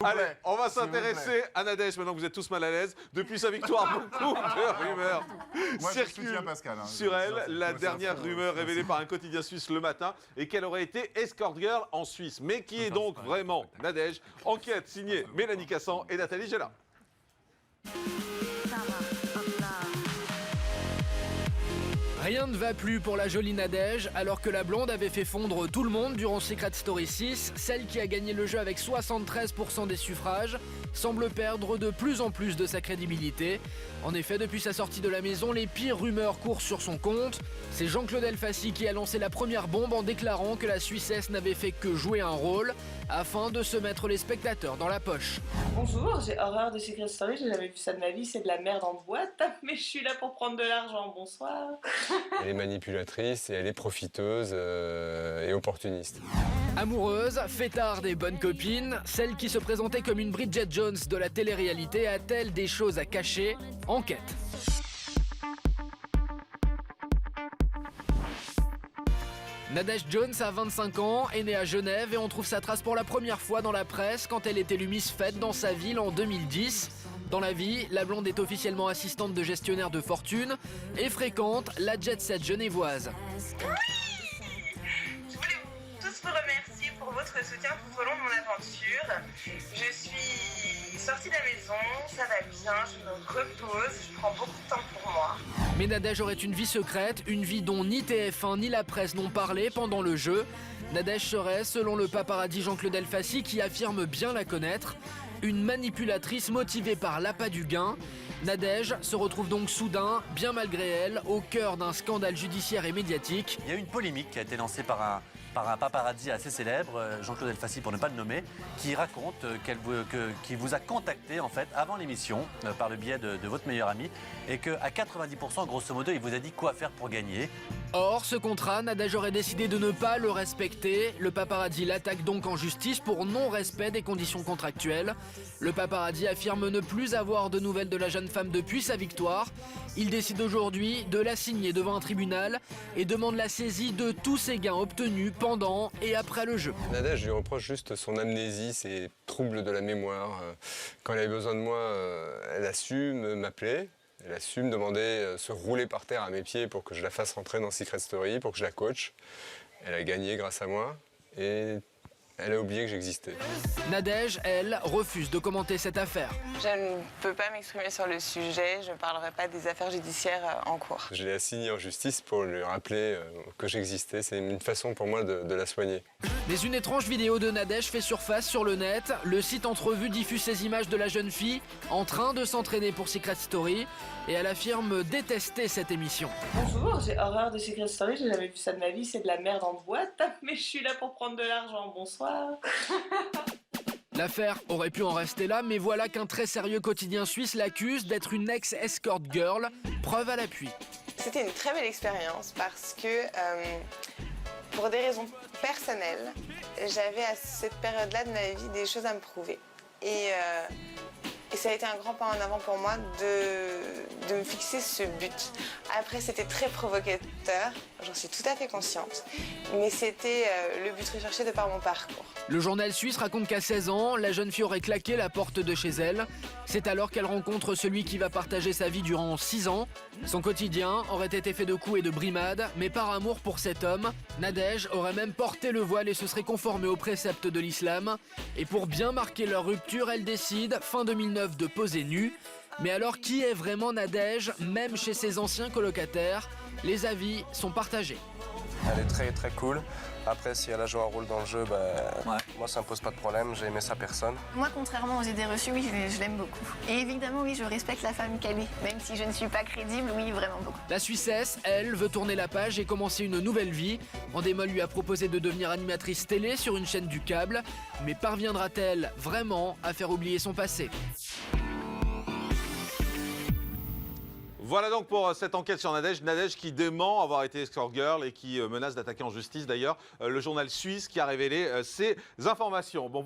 Allez, plaît. on va S'il vous s'intéresser plaît. à Nadège, maintenant que vous êtes tous mal à l'aise. Depuis sa victoire, beaucoup de rumeurs Moi, je circulent soutiens Pascal. Hein. sur elle. La C'est dernière affreux, rumeur c'est révélée par un quotidien suisse le matin et qu'elle aurait été escort girl en Suisse. Mais qui est donc vraiment Nadège? Enquête signée Mélanie Cassan et Nathalie Gella. Rien ne va plus pour la jolie Nadège, alors que la blonde avait fait fondre tout le monde durant Secret Story 6, celle qui a gagné le jeu avec 73% des suffrages, semble perdre de plus en plus de sa crédibilité. En effet, depuis sa sortie de la maison, les pires rumeurs courent sur son compte. C'est Jean-Claude Elfassi qui a lancé la première bombe en déclarant que la Suissesse n'avait fait que jouer un rôle, afin de se mettre les spectateurs dans la poche. Bonjour, j'ai horreur de Secret Story, j'ai jamais vu ça de ma vie, c'est de la merde en boîte, mais je suis là pour prendre de l'argent, bonsoir. Elle est manipulatrice et elle est profiteuse et opportuniste. Amoureuse, fêtarde et bonne copine, celle qui se présentait comme une Bridget Jones de la télé-réalité a-t-elle des choses à cacher? Enquête. Nadège Jones a 25 ans, est née à Genève et on trouve sa trace pour la première fois dans la presse quand elle est élue Miss Fête dans sa ville en 2010. Dans la vie, la blonde est officiellement assistante de gestionnaire de fortune et fréquente la jet-set genevoise. Je voulais tous vous remercier pour votre soutien tout au long de mon aventure. Je suis sortie de la maison, ça va bien, je me repose, je prends beaucoup de temps pour moi. Mais Nadège aurait une vie secrète, une vie dont ni TF1 ni la presse n'ont parlé pendant le jeu. Nadège serait, selon le paparazzi Jean-Claude Elfassi qui affirme bien la connaître, une manipulatrice motivée par l'appât du gain. Nadège se retrouve donc soudain, bien malgré elle, au cœur d'un scandale judiciaire et médiatique. Il y a eu une polémique qui a été lancée par un paparazzi assez célèbre, Jean-Claude Elfassi pour ne pas le nommer, qui raconte qu'il vous a contacté en fait avant l'émission par le biais de votre meilleur ami et qu'à 90% grosso modo il vous a dit quoi faire pour gagner. Or, ce contrat, Nadège aurait décidé de ne pas le respecter. Le paparazzi l'attaque donc en justice pour non-respect des conditions contractuelles. Le paparazzi affirme ne plus avoir de nouvelles de la jeune femme depuis sa victoire. Il décide aujourd'hui de la signer devant un tribunal et demande la saisie de tous ses gains obtenus pendant et après le jeu. Nadège, je lui reproche juste son amnésie, ses troubles de la mémoire. Quand elle avait besoin de moi, elle a su m'appeler. Elle a su me demander se rouler par terre à mes pieds pour que je la fasse rentrer dans Secret Story, pour que je la coach. Elle a gagné grâce à moi et elle a oublié que j'existais. Nadège, elle, refuse de commenter cette affaire. Je ne peux pas m'exprimer sur le sujet, je ne parlerai pas des affaires judiciaires en cours. Je l'ai assignée en justice pour lui rappeler que j'existais. C'est une façon pour moi de la soigner. Mais une étrange vidéo de Nadège fait surface sur le net. Le site Entrevue diffuse ces images de la jeune fille en train de s'entraîner pour Secret Story et elle affirme détester cette émission. Bonjour, j'ai horreur de Secret Story, j'ai jamais vu ça de ma vie, c'est de la merde en boîte, mais je suis là pour prendre de l'argent, bonsoir. L'affaire aurait pu en rester là, mais voilà qu'un très sérieux quotidien suisse l'accuse d'être une ex-escort girl, preuve à l'appui. C'était une très belle expérience parce que, pour des raisons personnelles, j'avais à cette période-là de ma vie des choses à me prouver. Et ça a été un grand pas en avant pour moi de me fixer ce but. Après, c'était très provocateur, j'en suis tout à fait consciente, mais c'était le but recherché de par mon parcours. Le journal suisse raconte qu'à 16 ans, la jeune fille aurait claqué la porte de chez elle. C'est alors qu'elle rencontre celui qui va partager sa vie durant 6 ans. Son quotidien aurait été fait de coups et de brimades, mais par amour pour cet homme, Nadège aurait même porté le voile et se serait conformée aux préceptes de l'islam. Et pour bien marquer leur rupture, elle décide, fin 2009, de poser nue. Mais alors, qui est vraiment Nadège, même chez ses anciens colocataires? Les avis sont partagés. Elle est très très cool. Après, si elle a joué un rôle dans le jeu, moi ça me pose pas de problème, j'ai aimé sa personne. Moi, contrairement aux idées reçues, oui, je l'aime beaucoup. Et évidemment, oui, je respecte la femme qu'elle est. Même si je ne suis pas crédible, oui, vraiment beaucoup. La Suissesse, elle, veut tourner la page et commencer une nouvelle vie. Endemol lui a proposé de devenir animatrice télé sur une chaîne du câble. Mais parviendra-t-elle vraiment à faire oublier son passé ? Voilà donc pour cette enquête sur Nadège. Nadège qui dément avoir été escort girl et qui menace d'attaquer en justice d'ailleurs le journal suisse qui a révélé ces informations. Bon,